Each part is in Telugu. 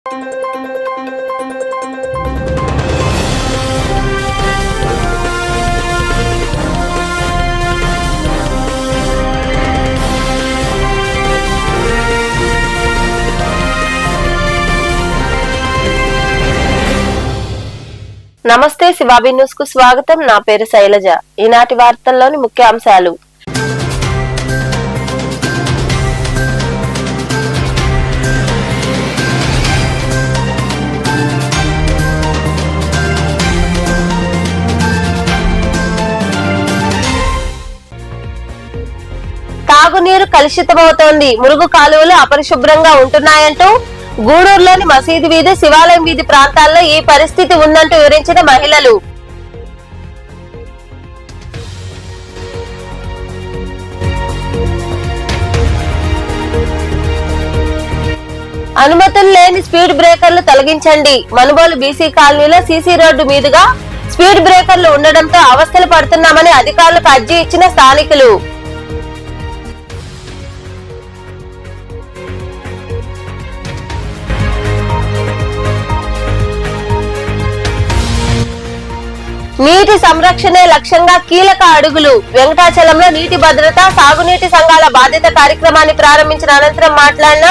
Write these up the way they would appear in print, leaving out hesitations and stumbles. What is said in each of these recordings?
నమస్తే, శివాబీ న్యూస్ కు స్వాగతం. నా పేరు శైలజ. ఈనాటి వార్తల్లోని ముఖ్యాంశాలు. తాగునీరు కలుషితమవుతోంది, మురుగు కాలువలు అపరిశుభ్రంగా ఉంటున్నాయంటూ గూడూరులోని మసీదు వీధి, శివాలయం వీధి ప్రాంతాల్లో ఈ పరిస్థితి ఉందంటూ వివరించిన మహిళలు. అనుమతులు లేని స్పీడ్ బ్రేకర్లు తొలగించండి. మనుబోలు బీసీ కాలనీలో సీసీ రోడ్డు మీదుగా స్పీడ్ బ్రేకర్లు ఉండడంతో అవస్థలు పడుతున్నామని అధికారులకు అర్జీ ఇచ్చిన స్థానికులు. నీటి సంరక్షణే లక్ష్యంగా కీలక అడుగులు. వెంకటాచలంలో నీటి భద్రత, సాగునీటి సంఘాల బాధ్యత కార్యక్రమాన్ని ప్రారంభించిన అనంతరం మాట్లాడిన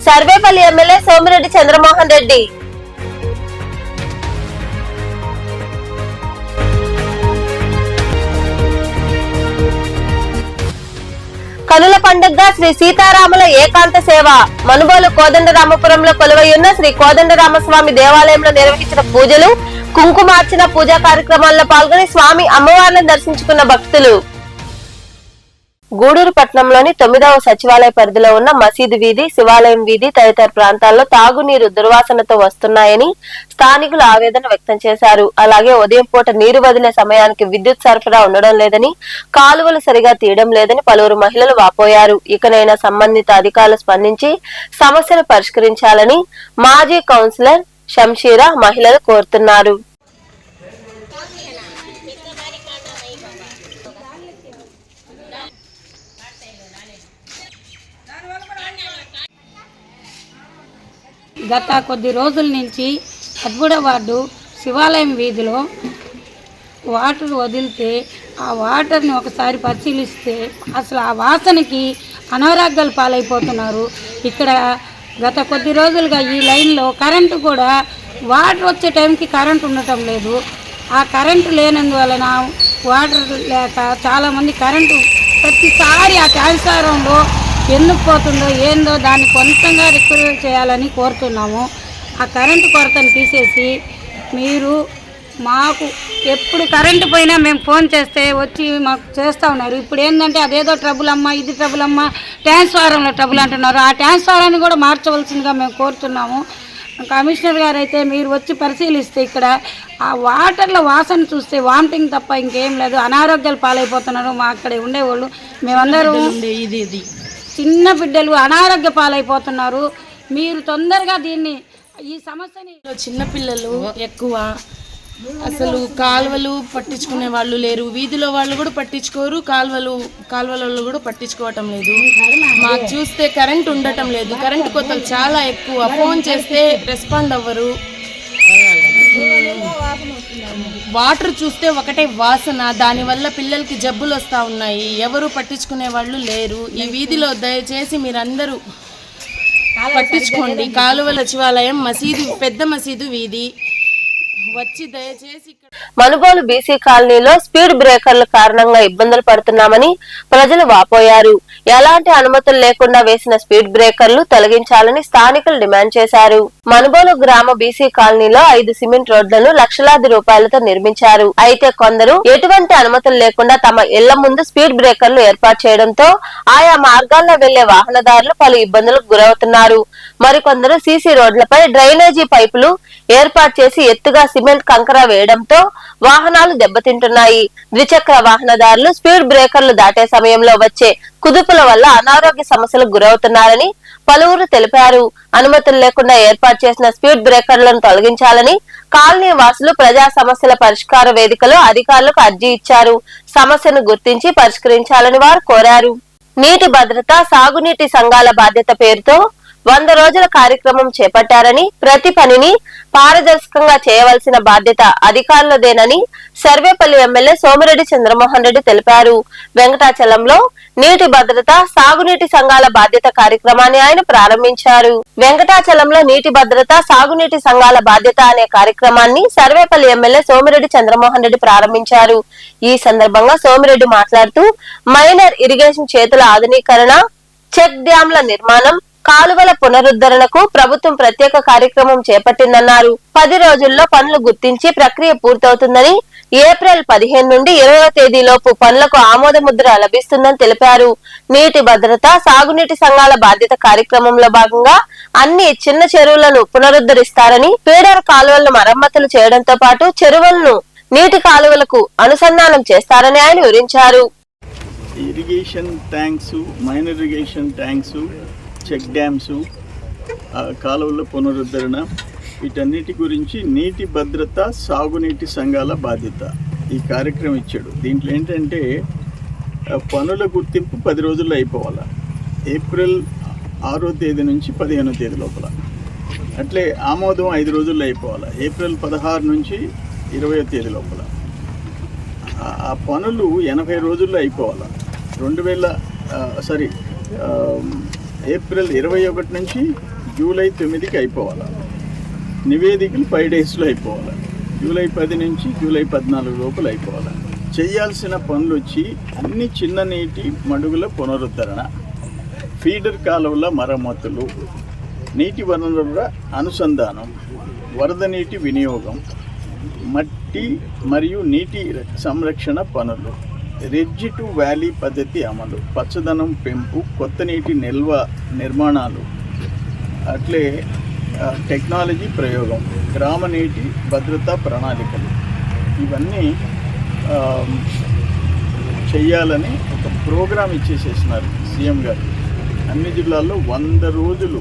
సర్వేపల్లి ఎమ్మెల్యే సోమిరెడ్డి చంద్రమోహన్ రెడ్డి. కనుల పండుగగా శ్రీ సీతారాముల ఏకాంత సేవ. మనుబోలు కోదండరామపురంలో కొలువైయున్న శ్రీ కోదండరామస్వామి దేవాలయంలో నిర్వహించిన పూజలు, కుంకుమార్చన పూజా కార్యక్రమాల్లో పాల్గొని స్వామి అమ్మవార్లను దర్శించుకున్న భక్తులు. గూడూరు పట్టణంలోని 9వ సచివాలయ పరిధిలో ఉన్న మసీదు వీధి, శివాలయం వీధి తదితర ప్రాంతాల్లో తాగునీరు దుర్వాసనతో వస్తున్నాయని స్థానికులు ఆవేదన వ్యక్తం చేశారు. అలాగే ఉదయం పూట నీరు వదిలే సమయానికి విద్యుత్ సరఫరా ఉండడం లేదని, కాలువలు సరిగా తీయడం లేదని పలువురు మహిళలు వాపోయారు. ఇకనైనా సంబంధిత అధికారులు స్పందించి సమస్యను పరిష్కరించాలని మాజీ కౌన్సిలర్ శంషీరా మహిళలు కోరుతున్నారు. గత కొద్ది రోజుల నుంచి అద్భుడ వార్డు శివాలయం వీధిలో వాటర్ వదిలితే ఆ వాటర్ని ఒకసారి పరిశీలిస్తే అసలు ఆ వాసనకి అనారోగ్యాలు పాలైపోతున్నారు. ఇక్కడ గత కొద్ది రోజులుగా ఈ లైన్లో కరెంటు కూడా వాటర్ వచ్చే టైంకి కరెంటు ఉండటం లేదు. ఆ కరెంటు లేనందువలన వాటర్ లేక చాలామంది కరెంటు ప్రతిసారి ఆ ట్రాన్స్ఫారంలో ఎందుకు పోతుందో ఏందో దాన్ని కొంచెంగా రికవరీ చేయాలని కోరుతున్నాము. ఆ కరెంటు కొరతను తీసేసి మీరు మాకు ఎప్పుడు కరెంటు పోయినా మేము ఫోన్ చేస్తే వచ్చి మాకు చేస్తూ ఉన్నారు. ఇప్పుడు ఏంటంటే అదేదో ట్రబుల్ అమ్మ, ఇది ట్రబుల్ అమ్మ, ట్రాన్స్ఫారంలో ట్రబుల్ అంటున్నారు. ఆ ట్రాన్స్ఫారాన్ని కూడా మార్చవలసిందిగా మేము కోరుతున్నాము. కమిషనర్ గారు అయితే మీరు వచ్చి పరిశీలిస్తే ఇక్కడ ఆ వాటర్లో వాసన చూస్తే వామిటింగ్ తప్ప ఇంకేం లేదు. అనారోగ్యాలు పాలైపోతున్నారు. మా అక్కడ ఉండేవాళ్ళు మేమందరూ చిన్న బిడ్డలు అనారోగ్య పాలైపోతున్నారు. మీరు తొందరగా దీన్ని ఈ సమస్యని. చిన్నపిల్లలు ఎక్కువ, అసలు కాలువలు పట్టించుకునే వాళ్ళు లేరు. వీధిలో వాళ్ళు కూడా పట్టించుకోరు, కాలువలలో కూడా పట్టించుకోవటం లేదు. మాకు చూస్తే కరెంట్ ఉండటం లేదు. కరెంటు కోతలు చాలా ఎక్కువ. ఫోన్ చేస్తే రెస్పాండ్ అవ్వరు. వాటర్ చూస్తే ఒకటే వాసన. దానివల్ల పిల్లలకి జబ్బులు వస్తూ ఉన్నాయి. ఎవరు పట్టించుకునే వాళ్ళు లేరు. ఈ వీధిలో దయచేసి మీరందరూ పట్టించుకోండి. కాలువల సచివాలయం మసీదు, పెద్ద మసీదు వీధి వచ్చి దయచేసి. మనుబోలు బీసీ కాలనీలో స్పీడ్ బ్రేకర్ల కారణంగా ఇబ్బందులు పడుతున్నామని ప్రజలు వాపోయారు. ఎలాంటి అనుమతులు లేకుండా వేసిన స్పీడ్ బ్రేకర్లు తొలగించాలని స్థానికులు డిమాండ్ చేశారు. మనుబోలు గ్రామ బీసీ కాలనీలో 5 సిమెంట్ రోడ్లను లక్షలాది రూపాయలతో నిర్మించారు. అయితే కొందరు ఎటువంటి అనుమతులు లేకుండా తమ ఇళ్ల ముందు స్పీడ్ బ్రేకర్లు ఏర్పాటు చేయడంతో ఆయా మార్గాల్లో వెళ్లే వాహనదారులు పలు ఇబ్బందులకు గురవుతున్నారు. మరికొందరు సీసీ రోడ్లపై డ్రైనేజీ పైపులు ఏర్పాటు చేసి ఎత్తుగా సిమెంట్ కంకర వేయడంతో వాహనాలు దెబ్బతింటున్నాయి. ద్విచక్ర వాహనదారులు స్పీడ్ బ్రేకర్లు దాటే సమయంలో వచ్చే కుదుపుల వల్ల అనారోగ్య సమస్యలకు గురవుతున్నారని పలువురు తెలిపారు. అనుమతులు లేకుండా ఏర్పాటు చేసిన స్పీడ్ బ్రేకర్లను తొలగించాలని కాలనీ వాసులు ప్రజా సమస్యల పరిష్కార వేదికలో అధికారులకు అర్జీ ఇచ్చారు. సమస్యను గుర్తించి పరిష్కరించాలని వారు కోరారు. నీటి భద్రత, సాగునీటి సంఘాల బాధ్యత పేరుతో 100 రోజుల కార్యక్రమం చేపట్టారని, ప్రతి పనిని పారదర్శకంగా చేయవలసిన బాధ్యత అధికారులదేనని సర్వేపల్లి ఎమ్మెల్యే సోమిరెడ్డి చంద్రమోహన్ రెడ్డి తెలిపారు. వెంకటాచలంలో నీటి భద్రత, సాగునీటి సంఘాల బాధ్యత కార్యక్రమాన్ని ఆయన ప్రారంభించారు. వెంకటాచలంలో నీటి భద్రత, సాగునీటి సంఘాల బాధ్యత అనే కార్యక్రమాన్ని సర్వేపల్లి ఎమ్మెల్యే సోమిరెడ్డి చంద్రమోహన్ రెడ్డి ప్రారంభించారు. ఈ సందర్భంగా సోమిరెడ్డి మాట్లాడుతూ మైనర్ ఇరిగేషన్ చేతుల ఆధునీకరణ, చెక్ డ్యాంల నిర్మాణం, కాలువల పునరుద్ధరణకు ప్రభుత్వం ప్రత్యేక కార్యక్రమం చేపట్టిందన్నారు. 10 రోజుల్లో పనులు గుర్తించి ప్రక్రియ పూర్తవుతుందని, ఏప్రిల్ 15 నుండి 20వ తేదీలోపు పనులకు ఆమోద ముద్ర లభిస్తుందని తెలిపారు. నీటి భద్రత, సాగునీటి సంఘాల బాధ్యత కార్యక్రమంలో భాగంగా అన్ని చిన్న చెరువులను పునరుద్ధరిస్తారని, ఫీడర్ కాలువలను మరమ్మతులు చేయడంతో పాటు చెరువులను నీటి కాలువలకు అనుసంధానం చేస్తారని ఆయన వివరించారు. Irrigation tanks, minor irrigation tanks, check dams, కాలువల పునరుద్ధరణ, వీటన్నిటి గురించి నీటి భద్రత, సాగునీటి సంఘాల బాధ్యత ఈ కార్యక్రమం ఇచ్చాడు. దీంట్లో ఏంటంటే పనుల గుర్తింపు 10 రోజుల్లో అయిపోవాలి. ఏప్రిల్ 6వ తేదీ నుంచి 15వ తేదీ లోపల. అట్లే ఆమోదం 5 రోజుల్లో అయిపోవాలి. ఏప్రిల్ 16 నుంచి 20వ తేదీ లోపల. ఆ పనులు 80 రోజుల్లో అయిపోవాలి. ఏప్రిల్ 21 నుంచి జూలై 9కి అయిపోవాలి. నివేదికలు 5 డేస్లో అయిపోవాలి. జూలై 10 నుంచి జూలై 14 లోపల అయిపోవాలి. చేయాల్సిన పనులు వచ్చి అన్ని చిన్న నీటి మడుగుల పునరుద్ధరణ, ఫీడర్ కాలువల మరమ్మతులు, నీటి వనరుల అనుసంధానం, వరద నీటి వినియోగం, మట్టి మరియు నీటి సంరక్షణ పనులు, రిడ్జ్ టు వ్యాలీ పద్ధతి అమలు, పచ్చదనం పెంపు, కొత్త నీటి నిల్వ నిర్మాణాలు, అట్లే టెక్నాలజీ ప్రయోగం, గ్రామ నీటి భద్రతా ప్రణాళికలు, ఇవన్నీ చెయ్యాలని ఒక ప్రోగ్రాం ఇచ్చేసేసినారు సీఎం గారు. అన్ని జిల్లాల్లో 100 రోజులు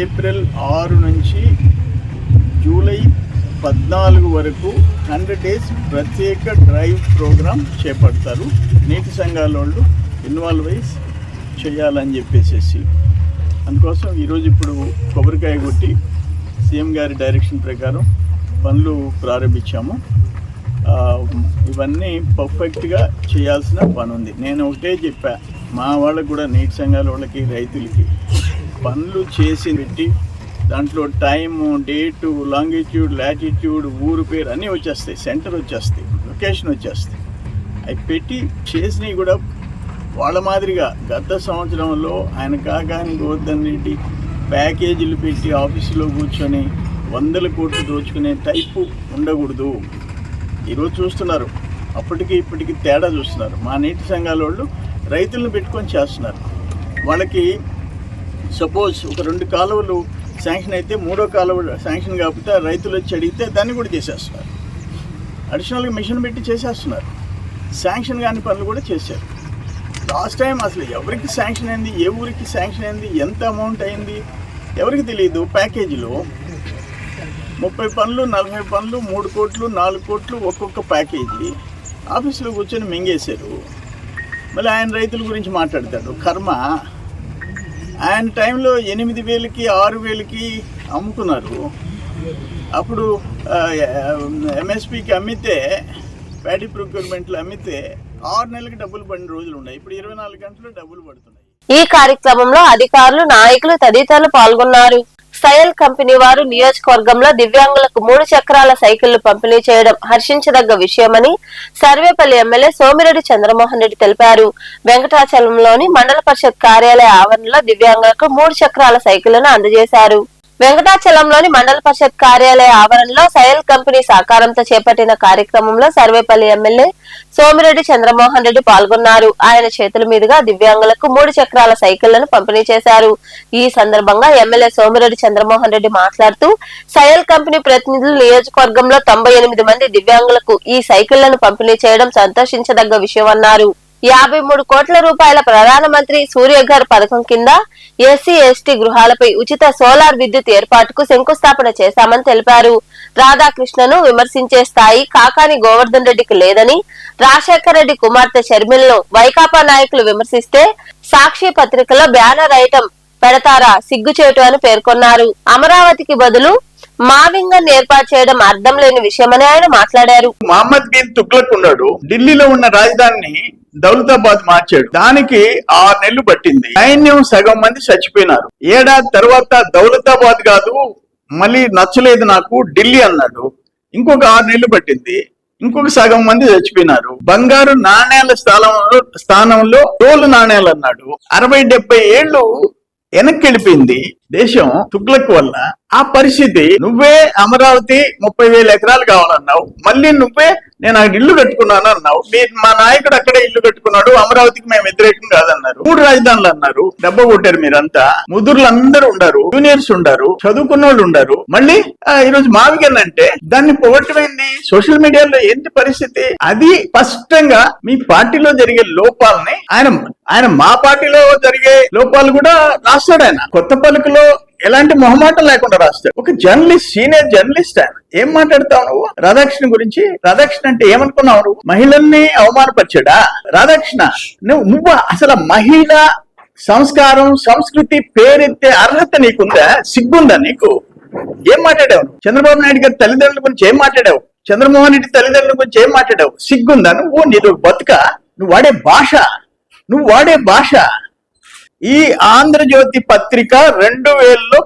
ఏప్రిల్ 6 నుంచి జూలై 14 వరకు 100 డేస్ ప్రత్యేక డ్రైవ్ ప్రోగ్రాం చేపడతారు. నీటి సంఘాల వాళ్ళు ఇన్వాల్వ్ అయ్యి చేయాలని చెప్పేసి అందుకోసం ఈరోజు ఇప్పుడు కొబ్బరికాయ కొట్టి సీఎం గారి డైరెక్షన్ ప్రకారం పనులు ప్రారంభించాము. ఇవన్నీ పర్ఫెక్ట్గా చేయాల్సిన పని ఉంది. నేను ఒకటే చెప్పా, మా వాళ్ళకు కూడా నీటి సంఘాల వాళ్ళకి, రైతులకి పనులు చేసి పెట్టి దాంట్లో టైము, డేటు, లాంగిట్యూడ్, లాటిట్యూడ్, ఊరు పేరు అన్నీ వచ్చేస్తాయి, సెంటర్ వచ్చేస్తాయి, లొకేషన్ వచ్చేస్తాయి. అవి పెట్టి చేసినవి కూడా వాళ్ళ మాదిరిగా గత సంవత్సరంలో ఆయన కాకానికి వద్దన్నిటి ప్యాకేజీలు పెట్టి ఆఫీసులో కూర్చొని 100 కోట్లు దోచుకునే టైపు ఉండకూడదు. ఈరోజు చూస్తున్నారు, అప్పటికి ఇప్పటికి తేడా చూస్తున్నారు. మా నీటి సంఘాల వాళ్ళు రైతులను పెట్టుకొని చేస్తున్నారు. వాళ్ళకి సపోజ్ ఒక 2 కాలువలు శాంక్షన్ అయితే 3వ కాలువ శాంక్షన్ కాకపోతే రైతులు వచ్చి అడిగితే దాన్ని కూడా చేసేస్తున్నారు. అడిషనల్గా మిషన్ పెట్టి చేసేస్తున్నారు. శాంక్షన్ కాని పనులు కూడా చేశారు. లాస్ట్ టైం అసలు ఎవరికి శాంక్షన్ అయింది, ఏ ఊరికి శాంక్షన్ అయింది, ఎంత అమౌంట్ అయింది ఎవరికి తెలియదు. ప్యాకేజీలో 30 పనులు, 40 పనులు, 3 కోట్లు, 4 కోట్లు ఒక్కొక్క ప్యాకేజీ ఆఫీసులో కూర్చొని మింగేశారు. మళ్ళీ ఆయన రైతుల గురించి మాట్లాడతాడు. కర్మ. ఆయన టైంలో 8,000కి 6,000కి అమ్ముకున్నారు. అప్పుడు ఎంఎస్పికి అమ్మితే, ప్యాడీ ప్రొక్యూర్మెంట్లో అమ్మితే 6 నెలలకి డబ్బులు పడిన రోజులు ఉన్నాయి. ఇప్పుడు 24 గంటలు డబ్బులు పడుతున్నాయి. ఈ కార్యక్రమంలో అధికారులు, నాయకులు తదితరులు పాల్గొన్నారు. సయల్ కంపెనీ వారు నియోజకవర్గంలో దివ్యాంగులకు 3 చక్రాల సైకిళ్లు పంపిణీ చేయడం హర్షించదగ్గ విషయమని సర్వేపల్లి ఎమ్మెల్యే సోమిరెడ్డి చంద్రమోహన్ రెడ్డి తెలిపారు. వెంకటాచలంలోని మండల పరిషత్ కార్యాలయ ఆవరణలో దివ్యాంగులకు 3 చక్రాల సైకిళ్లను అందజేశారు. వెంకటాచలంలోని మండల పరిషత్ కార్యాలయ ఆవరణలో సయల్ కంపెనీ సహకారంతో చేపట్టిన కార్యక్రమంలో సర్వేపల్లి ఎమ్మెల్యే సోమిరెడ్డి చంద్రమోహన్ రెడ్డి పాల్గొన్నారు. ఆయన చేతుల మీదుగా దివ్యాంగులకు 3 చక్రాల సైకిళ్లను పంపిణీ చేశారు. ఈ సందర్భంగా ఎమ్మెల్యే సోమిరెడ్డి చంద్రమోహన్ రెడ్డి మాట్లాడుతూ సయల్ కంపెనీ ప్రతినిధులు నియోజకవర్గంలో 98 మంది దివ్యాంగులకు ఈ సైకిళ్లను పంపిణీ చేయడం సంతోషించదగ్గ విషయమన్నారు. 53 కోట్ల రూపాయల ప్రధానమంత్రి సూర్యఘర్ పథకం కింద ఎస్సీ ఎస్టీ గృహాలపై ఉచిత సోలార్ విద్యుత్ ఏర్పాటుకు శంకుస్థాపన చేశామని తెలిపారు. రాధాకృష్ణను విమర్శించే స్థాయి కాకాని గోవర్ధన్ రెడ్డికి లేదని, రాజశేఖర్ రెడ్డి కుమార్తె షర్మిలను వైకాపా నాయకులు విమర్శిస్తే సాక్షి పత్రికలో బ్యానర్ ఐటం పెడతారా సిగ్గుచేటు అని పేర్కొన్నారు. అమరావతికి బదులు మావింగన్ ఏర్పాటు చేయడం అర్థం లేని విషయమని ఆయన మాట్లాడారు. మహమ్మద్ బిన్ తుగ్లక్ ఉన్నాడు, ఢిల్లీలో ఉన్న రాజధానిని దౌలతాబాద్ మార్చాడు. దానికి 6 నెలలు పట్టింది. సైన్యం సగం మంది చచ్చిపోయినారు. ఏడాది తర్వాత దౌలతాబాద్ కాదు, మళ్ళీ నచ్చలేదు నాకు ఢిల్లీ అన్నాడు. ఇంకొక 6 నెలలు పట్టింది. ఇంకొక సగం మంది చచ్చిపోయినారు. బంగారు నాణేల స్థానంలో తోలు నాణేలు అన్నాడు. 60-70 ఏళ్ళు వెనక్కి వెళ్ళిపోయింది దేశం తుగ్లక్ వల్ల. ఆ పరిస్థితి నువ్వే అమరావతి 30,000 ఎకరాలు కావాలన్నావు, మళ్ళీ నువ్వే నేను అక్కడ ఇల్లు కట్టుకున్నాను అన్నావు. మా నాయకుడు అక్కడే ఇల్లు కట్టుకున్నాడు, అమరావతికి మేము వ్యతిరేకం కాదన్నారు. 3 రాజధానులు అన్నారు, దెబ్బ కొట్టారు మీరంతా. ముదురులు అందరూ ఉండారు, జూనియర్స్ ఉండారు, చదువుకున్న వాళ్ళు ఉండారు. మళ్ళీ ఈరోజు మావిగన్ అంటే దాన్ని పొగట్టమైంది. సోషల్ మీడియాలో ఏంటి పరిస్థితి? అది స్పష్టంగా మీ పార్టీలో జరిగే లోపాలని ఆయన మా పార్టీలో జరిగే లోపాలు కూడా రాస్తాడు. ఆయన కొత్త పలుకులో ఎలాంటి మొహమాటం లేకుండా రాస్తాడు. ఒక జర్నలిస్ట్, సీనియర్ జర్నలిస్ట్ ఆయన. ఏం మాట్లాడతావు నువ్వు రాధాకృష్ణ గురించి? రాధాకృష్ణ అంటే ఏమనుకున్నావు నువ్వు? మహిళల్ని అవమానపరిచాడా రాధాకృష్ణ? నువ్వు అసలు మహిళ సంస్కారం సంస్కృతి పేరెత్తే అర్హత నీకుందా? సిగ్గుందా నీకు? ఏం మాట్లాడావు? చంద్రబాబు నాయుడు గారి తల్లిదండ్రుల గురించి ఏం మాట్లాడావు? చంద్రమోహన్ రెడ్డి తల్లిదండ్రుల గురించి ఏం మాట్లాడావు? సిగ్గుందా నువ్వు? నీది బతుక? నువ్వు వాడే భాష ఈ ఆంధ్రజ్యోతి పత్రిక 2000లో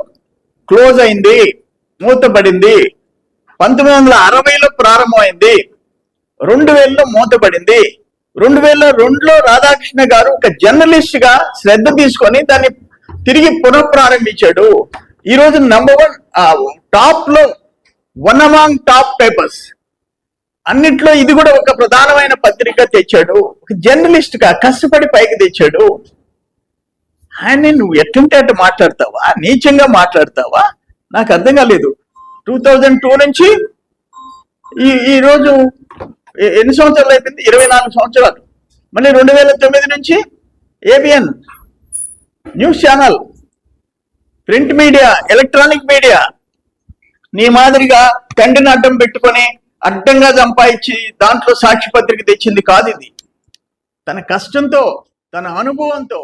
క్లోజ్ అయింది, మూతపడింది. 1960లో ప్రారంభమైంది, 2000లో మూతపడింది. 2002లో రాధాకృష్ణ గారు ఒక జర్నలిస్ట్ గా శ్రద్ధ తీసుకొని దాన్ని తిరిగి పునఃప్రారంభించాడు. ఈ రోజు #1 టాప్ లో 1 among టాప్ పేపర్స్ అన్నిట్లో ఇది కూడా ఒక ప్రధానమైన పత్రిక తెచ్చాడు. ఒక జర్నలిస్ట్ గా కష్టపడి పైకి తెచ్చాడు. ఆయన నువ్వు ఎట్టుంటే అట్టు మాట్లాడతావా? నీచంగా మాట్లాడతావా? నాకు అర్థం కాలేదు. 2002 నుంచి ఈ రోజు ఎన్ని సంవత్సరాలు అయిపోయింది? 24 సంవత్సరాలు. మళ్ళీ 2009 నుంచి ABN news channel, print media, electronic media. నీ మాదిరిగా తండ్రిని అడ్డం పెట్టుకొని అడ్డంగా సంపాదించి దాంట్లో సాక్షి పత్రిక తెచ్చింది కాదు ఇది. తన కష్టంతో, తన అనుభవంతో.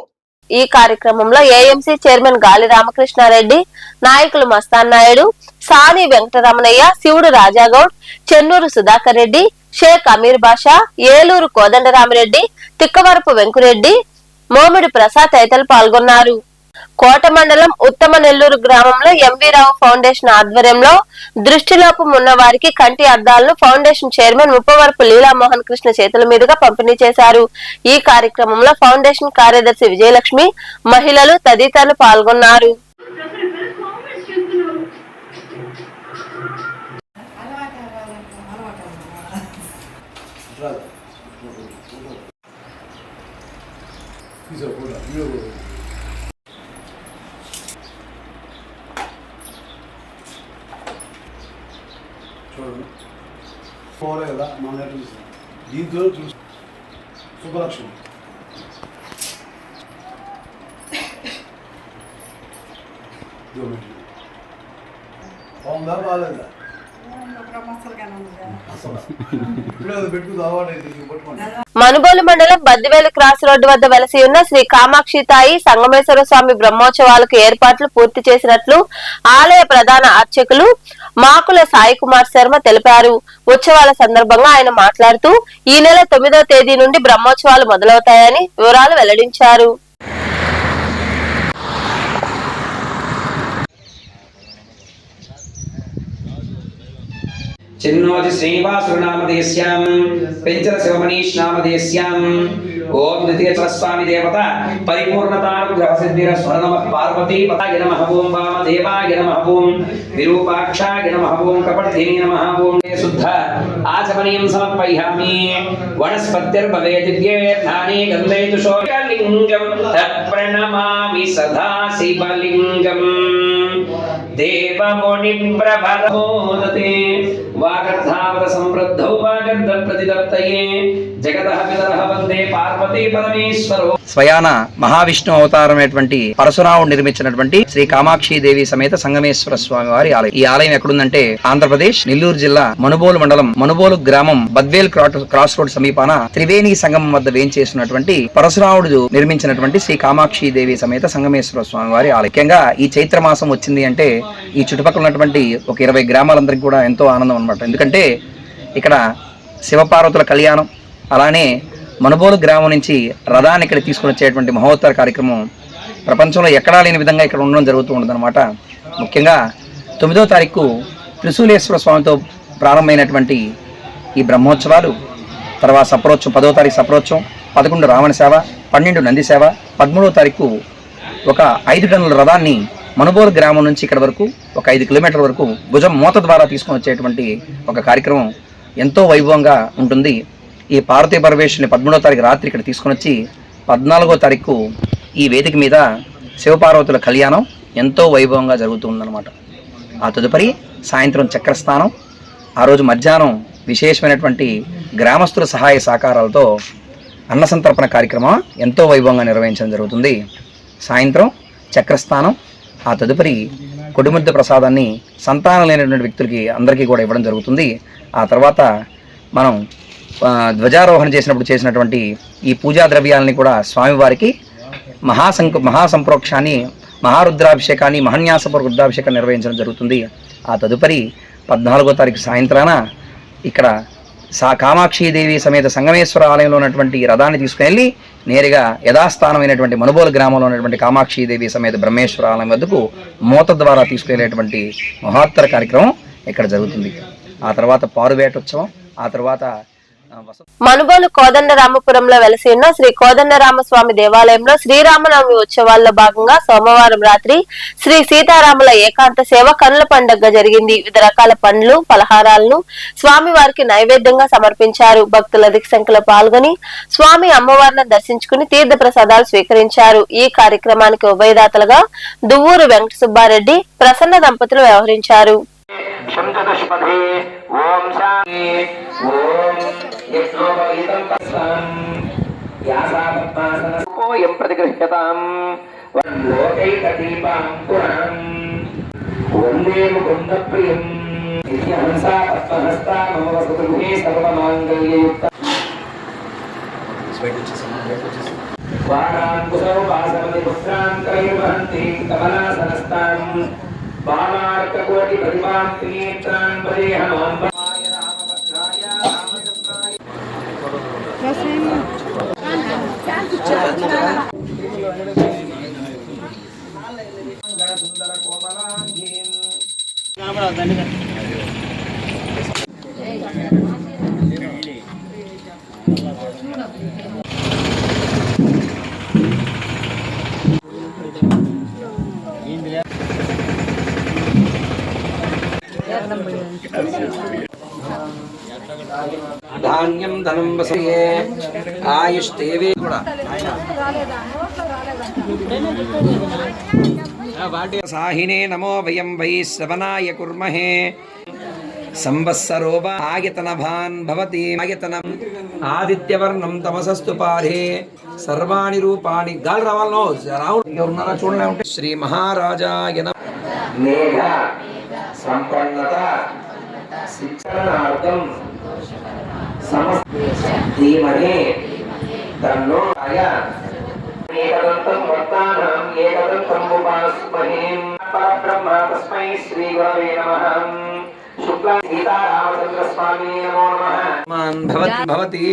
ఈ కార్యక్రమంలో ఏఎంసీ చైర్మన్ గాలి రామకృష్ణారెడ్డి, నాయకులు మస్తాన్ నాయుడు, సాని వెంకటరమణయ్య, శివుడు రాజాగౌడ్, చెన్నూరు సుధాకర్ రెడ్డి, షేక్ అమీర్ బాషా, ఏలూరు కోదండరామిరెడ్డి, తిక్కవరపు వెంకురెడ్డి, మోమిడి ప్రసాద్ తదితరులు పాల్గొన్నారు. కోట మండలం ఉత్తమ నెల్లూరు గ్రామంలో ఎంవి రావు ఫౌండేషన్ ఆధ్వర్యంలో దృష్టిలోపం ఉన్న వారికి కంటి అద్దాలను ఫౌండేషన్ చైర్మన్ ముప్పవరపు లీలామోహన్ కృష్ణ చేతుల మీదుగా పంపిణీ చేశారు. ఈ కార్యక్రమంలో ఫౌండేషన్ కార్యదర్శి విజయలక్ష్మి, మహిళలు తదితరులు పాల్గొన్నారు. చూడండి పోలే కదా మన దీంతో చూసి శుభలక్ష్మి బాగుందా బాగాలేదా? మనుబోలు మండలం బద్దివేలు క్రాస్ రోడ్డు వద్ద వెలసి ఉన్న శ్రీ కామాక్షి తాయి సంగమేశ్వర స్వామి బ్రహ్మోత్సవాలకు ఏర్పాట్లు పూర్తి చేసినట్లు ఆలయ ప్రధాన అర్చకులు మాకుల సాయి కుమార్ శర్మ తెలిపారు. ఉత్సవాల సందర్భంగా ఆయన మాట్లాడుతూ ఈ నెల 9వ తేదీ నుండి బ్రహ్మోత్సవాలు మొదలవుతాయని వివరాలు వెల్లడించారు. చిన్నోజి శ్రీనివాసునామదేశ్యాం పెంచల శివమనీష్ నామదేశ్యాం ఓం ద్వితీయస్వామి దేవత పరిపూర్ణతానుగ్రహ సిద్ధిర స్వర్ణమ పార్వతీ పతాయ నమః ఓం వామదేవాయ నమః ఓం విరూపాక్షాయ నమః ఓం కపర్ధిని నమః ఓం శుద్ధ ఆచమనీయం సమర్పయామి వనస్పతిర్భవేదివ్యే ధానే గంధే తుషోలింగం తత్ప్రణమామి సదా శివలింగం దేవముని ప్రభరమోదతే వాగర్ధావత సంవృద్ధౌ వాగర్ధ ప్రతిదప్తయే జగతః పితరః వందే పార్వతీ పరమేశ్వరో స్వయాన మహావిష్ణు అవతారమైనటువంటి పరశురాముడు నిర్మించినటువంటి శ్రీ కామాక్షి దేవి సమేత సంగమేశ్వర స్వామి వారి ఆలయం. ఈ ఆలయం ఎక్కడుందంటే ఆంధ్రప్రదేశ్ నెల్లూరు జిల్లా మనుబోలు మండలం మనుబోలు గ్రామం బద్వేల్ క్రాస్ రోడ్ సమీపాన త్రివేణి సంగమం వద్ద వేంచేసినటువంటి పరశురాముడు నిర్మించినటువంటి శ్రీ కామాక్షి దేవి సమేత సంగమేశ్వర స్వామి వారి ఆలయం. ముఖ్యంగా ఈ చైత్ర మాసం వచ్చింది అంటే ఈ చుట్టుపక్కల ఉన్నటువంటి ఒక 20 గ్రామాలందరికీ కూడా ఎంతో ఆనందం అన్నమాట. ఎందుకంటే ఇక్కడ శివపార్వతుల కళ్యాణం, అలానే మనుబోలు గ్రామం నుంచి రథాన్ని ఇక్కడ తీసుకుని వచ్చేటువంటి మహోత్తర కార్యక్రమం ప్రపంచంలో ఎక్కడా లేని విధంగా ఇక్కడ ఉండడం జరుగుతూ ఉంటుందన్నమాట. ముఖ్యంగా 9వ తారీఖు త్రిశూలేశ్వర స్వామితో ప్రారంభమైనటువంటి ఈ బ్రహ్మోత్సవాలు, తర్వాత సప్రోత్సవం 10వ తారీఖు సప్రోత్సవం, 11 రావణ సేవ, 12 నంది సేవ, 13వ తారీఖు ఒక 5 టన్నుల రథాన్ని మనుబోలు గ్రామం నుంచి ఇక్కడ వరకు ఒక 5 కిలోమీటర్ల వరకు భుజం మూత ద్వారా తీసుకొని వచ్చేటువంటి ఒక కార్యక్రమం ఎంతో వైభవంగా ఉంటుంది. ఈ పార్వతీ పరమేశ్వరుని 13వ తారీఖు రాత్రి ఇక్కడ తీసుకొని వచ్చి 14వ తారీఖు ఈ వేదిక మీద శివపార్వతుల కళ్యాణం ఎంతో వైభవంగా జరుగుతుందన్నమాట. ఆ తదుపరి సాయంత్రం చక్రస్నానం, ఆ రోజు మధ్యాహ్నం విశేషమైనటువంటి గ్రామస్తుల సహాయ సహకారాలతో అన్న సంతర్పణ కార్యక్రమం ఎంతో వైభవంగా నిర్వహించడం జరుగుతుంది. సాయంత్రం చక్రస్నానం, ఆ తదుపరి కొడిముద్ద ప్రసాదాన్ని సంతానం లేనటువంటి వ్యక్తులకి అందరికీ కూడా ఇవ్వడం జరుగుతుంది. ఆ తర్వాత మనం ధ్వజారోహణ చేసినటువంటి ఈ పూజా ద్రవ్యాలని కూడా స్వామివారికి మహాసంప్రోక్షాన్ని, మహారుద్రాభిషేకాన్ని, మహాన్యాసపూర్వక రుద్రాభిషేకాన్ని నిర్వహించడం జరుగుతుంది. ఆ తదుపరి 14వ తారీఖు సాయంత్రాన ఇక్కడ కామాక్షీదేవి సమేత సంగమేశ్వర ఆలయంలో ఉన్నటువంటి రథాన్ని తీసుకుని వెళ్ళి నేరుగా యథాస్థానమైనటువంటి మనుబోలు గ్రామంలో ఉన్నటువంటి కామాక్షీదేవి సమేత బ్రహ్మేశ్వర ఆలయం వద్దకు మూత ద్వారా తీసుకెళ్లేటువంటి మహోత్తర కార్యక్రమం ఇక్కడ జరుగుతుంది. ఆ తర్వాత పారువేటోత్సవం, ఆ తర్వాత మనుబోలు కోదండరామపురంలో వెలసి ఉన్న శ్రీ కోదండరామస్వామి దేవాలయంలో శ్రీరామనవమి ఉత్సవాల్లో భాగంగా సోమవారం రాత్రి శ్రీ సీతారాముల ఏకాంత సేవ కనుల పండుగ జరిగింది. వివిధ రకాల పండ్లు, పలహారాలను స్వామి వారికి నైవేద్యంగా సమర్పించారు. భక్తుల అధిక సంఖ్యలో పాల్గొని స్వామి అమ్మవారిని దర్శించుకుని తీర్థ ప్రసాదాలు స్వీకరించారు. ఈ కార్యక్రమానికి ఉభయదాతలుగా దువ్వూరు వెంకట సుబ్బారెడ్డి, ప్రసన్న దంపతులు వ్యవహరించారు. బాణార్కకోటి ప్రతిభాం త్రినేత్రాన్ పదేహమాం రామభద్రాయ రామచంద్రాయ సుందర కోమలాంగీం ధాన్యం ధనం వసయే ఆయుష్ేవే కూడా సాహినే నమో వయం వై శ్రవణాయ కుర్మహే సంవత్సరో ఆయతనభాన్ భవతి ఆయతనం ఆదిత్యవర్ణం తమసస్తు పారే సర్వాణి రూపాణి గాలి రావాలనో రాహుల్ ఉన్నారా చూడలే ఉంటే శ్రీ మహారాజాయ మేఘ సంపన్నత శిక్షణార్థం సమస్తీమహే తన్నో అయ ఏకదంతం వర్తానాం ఏకదంతం ఉపాస్మహే పరబ్రహ్మ తస్మై శ్రీ గురవే నమః శుక్లా సీతారామచంద్ర స్వామి నమో నమః మాన్ భవతి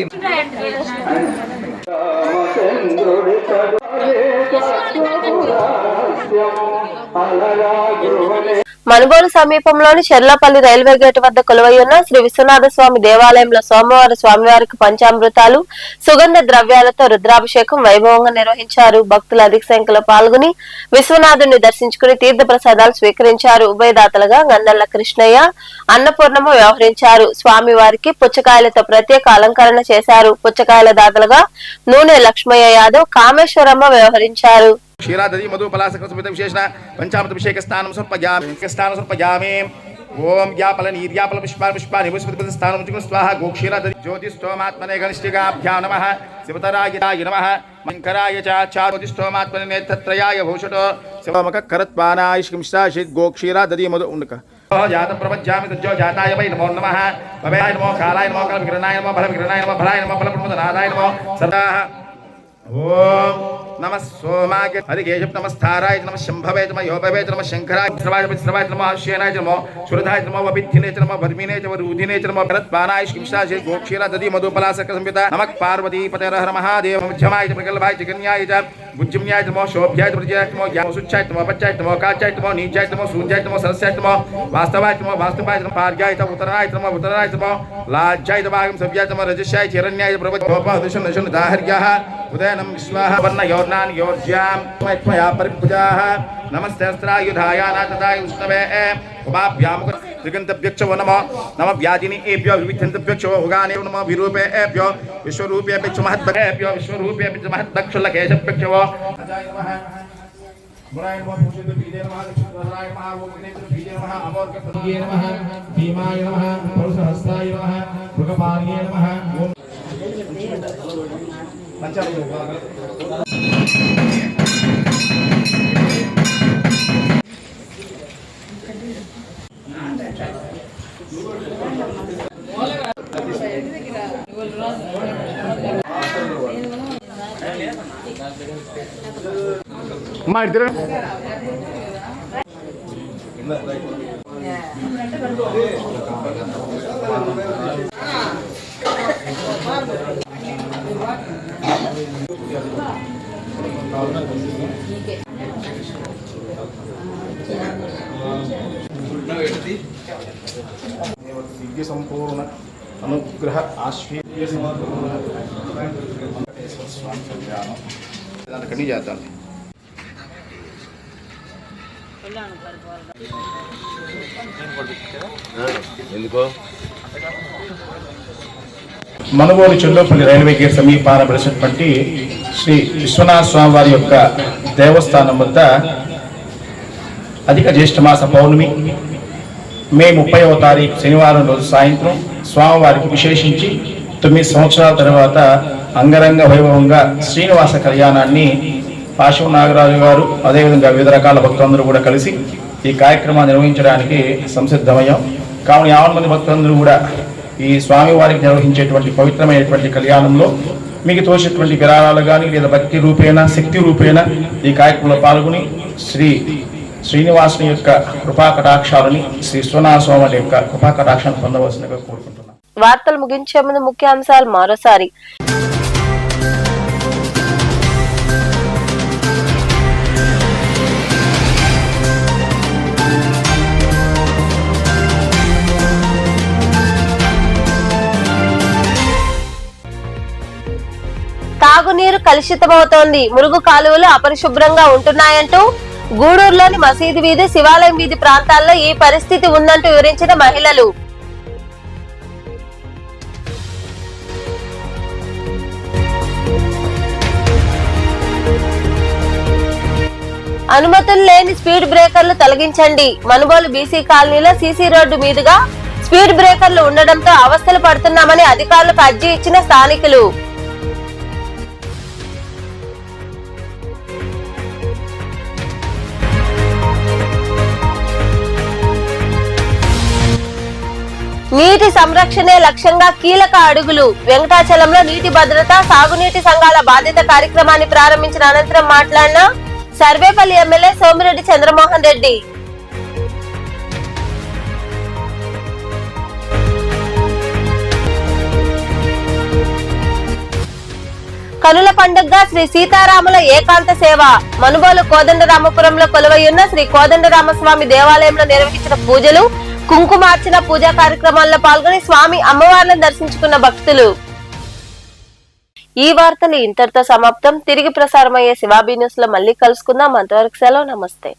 మనుబోలు సమీపంలోని చెర్లపల్లి రైల్వే గేట్ వద్ద కొలువైయున్న శ్రీ విశ్వనాథ స్వామి దేవాలయంలో సోమవారం స్వామివారికి పంచామృతాలు, సుగంధ ద్రవ్యాలతో రుద్రాభిషేకం వైభవంగా నిర్వహించారు. భక్తులు అధిక సంఖ్యలో పాల్గొని విశ్వనాథుని దర్శించుకుని తీర్థ ప్రసాదాలు స్వీకరించారు. ఉభయదాతలుగా గండల్ల కృష్ణయ్య, అన్నపూర్ణమ్మ వ్యవహరించారు. స్వామివారికి పుచ్చకాయలతో ప్రత్యేక అలంకరణ చేశారు. పుచ్చకాయల దాతలుగా నూనె లక్ష్మయ్య యాదవ్, కామేశ్వరమ్మ వ్యవహరించారు. క్షీరాదీ మధుపలాసకృత విశేషణ పంచామృతాభిషేక స్థానం సమర్పయామి. ఓం యాపల నీర్యాపల పుష్పాని పుష్పతి స్థానం స్వాహ గోక్షీరాదీ జ్యోతిష్టోమాత్మనే గణిష్ఠికాభ్యాం నమః శివతరాయ నమః शंकराय चाचादिष्टोमात्मने नेत्रत्रयाय भूषतो शिवमक करत्वानायिष्किंशाशित गोक्षीरा दधी मधु उनका जात प्रपज्यामि तज्जो जाताय वै नमो नमः भवाय नमो कालाय नमो कलविक्रणाय नमो फलविक्रणाय नमो फलाय नमो फलप्रमोदनादाय नमो सदा ओम नमः सोमाय हरिकेशव नमस्ताराय नमः शंभवे नमः योभवे नमः शंकराय श्रवाय नमः आश्यनाय नमः सुरधाय नमः वपिथिने नमः भर्मिने च वरुधिने च नमः भरतपानाय शिंशाशे गोक्षीरा दधी मधुपलासक संविता नमः पार्वती पते हर महादेव मध्यमाय च प्रगल्भाय च कन्याय च गुज्जम्याय नमः शोभ्याय च प्रजयाय नमः ज्ञानसुच्चाय नमः पच्चाय नमः काचाय नमः नीचाय नमः सूर्याय नमः सरस्याय नमः वास्तवाय नमः वास्तवाय नमः पार्याय च उत्तराय नमः उत्तराय नमः लाज्याय नमः सव्याय नमः रजस्याय च हिरण्याय प्रभवः दशन दशन दाहर्याः उदयनं विश्वाः वर्ण योर्नान योर्ज्याम त्वया परिपूजाः नमस्ते अस्त्रायुधाय नाथदाय उष्णवे उपाभ्याम त्रिगंतभ्यक्षो नमः नमः व्याजिनी एभ्यो विविधंतभ्यक्षो उगाने नमः विरूपे एभ्यो विश्वरूपे पिच महद्भक्तेभ्यो विश्वरूपे पिच महद्भक्षुलकेशभ्यक्षो अजाय नमः गुणाय नमः पूजित बीजे नमः लक्ष्मीधराय नमः ओमनेत्र बीजे नमः अमोर्कपतिये नमः भीमाय नमः पुरुषहस्ताय नमः मृगपालिये नमः ओम ಮಾಡಿದ್ರೆ दिव्य संपूर्ण अनुग्रह आश्चर्य कहीं जाता है మనుగోలు చెల్లోపల్లి రైల్వే గేట్ సమీపాన వెలిసినటువంటి శ్రీ విశ్వనాథ స్వామి వారి యొక్క దేవస్థానం వద్ద అధిక జ్యేష్ఠ మాస పౌర్ణమి మే 30వ తారీఖు శనివారం రోజు సాయంత్రం స్వామివారికి విశేషించి 9 సంవత్సరాల తర్వాత అంగరంగ వైభవంగా శ్రీనివాస కళ్యాణాన్ని పాశవ నాగరాజు గారు అదేవిధంగా వివిధ రకాల భక్తులందరూ కూడా కలిసి ఈ కార్యక్రమాన్ని నిర్వహించడానికి సంసిద్ధమయ్యాం. కావున 50 మంది భక్తులందరూ కూడా ఈ స్వామివారికి నిర్వహించేటువంటి పవిత్రమైనటువంటి కళ్యాణంలో మీకు తోచేటువంటి విరాళాలు కానీ లేదా భక్తి రూపేణ శక్తి రూపేణ ఈ కార్యక్రమంలో పాల్గొని శ్రీనివాసుని యొక్క కృపా కటాక్షాలని శ్రీ విశ్వనాథ స్వామి యొక్క కృపా కటాక్షాన్ని పొందవలసిందిగా కోరుకుంటున్నాను. వార్తలు ముగించే ముందు ముఖ్యాంశాలు మరోసారి. తాగునీరు కలుషితమవుతోంది, మురుగు కాలువలు అపరిశుభ్రంగా ఉంటున్నాయంటూ గూడూరులోని మసీదు వీధి, శివాలయం వీధి ప్రాంతాల్లో ఈ పరిస్థితి ఉందంటూ వివరించిన మహిళలు. అనుమతులు లేని స్పీడ్ బ్రేకర్లు తొలగించండి. మనుబోలు బీసీ కాలనీలో సీసీ రోడ్డు మీదుగా స్పీడ్ బ్రేకర్లు ఉండడంతో అవస్థలు పడుతున్నామని అధికారులకు అర్జీ ఇచ్చిన స్థానికులు. నీటి సంరక్షణే లక్ష్యంగా కీలక అడుగులు. వెంకటాచలంలో నీటి భద్రత, సాగునీటి సంఘాల బాధ్యత కార్యక్రమాన్ని ప్రారంభించిన అనంతరం మాట్లాడిన సర్వేపల్లి ఎమ్మెల్యే సోమిరెడ్డి చంద్రమోహన్ రెడ్డి. కనుల పండుగగా శ్రీ సీతారాముల ఏకాంత సేవ. మనుబోలు కోదండరామపురంలో కొలువైయున్న శ్రీ కోదండరామస్వామి దేవాలయంలో నిర్వహించిన పూజలు, కుంకుమార్చన పూజా కార్యక్రమాల్లో పాల్గొని స్వామి అమ్మవార్లను దర్శించుకున్న భక్తులు. ఈ వార్తలు ఇంతటితో సమాప్తం. తిరిగి ప్రసారమయ్యే శివాబీ న్యూస్ లో మళ్ళీ కలుసుకుందాం. అంతవరకు సెలవు, నమస్తే.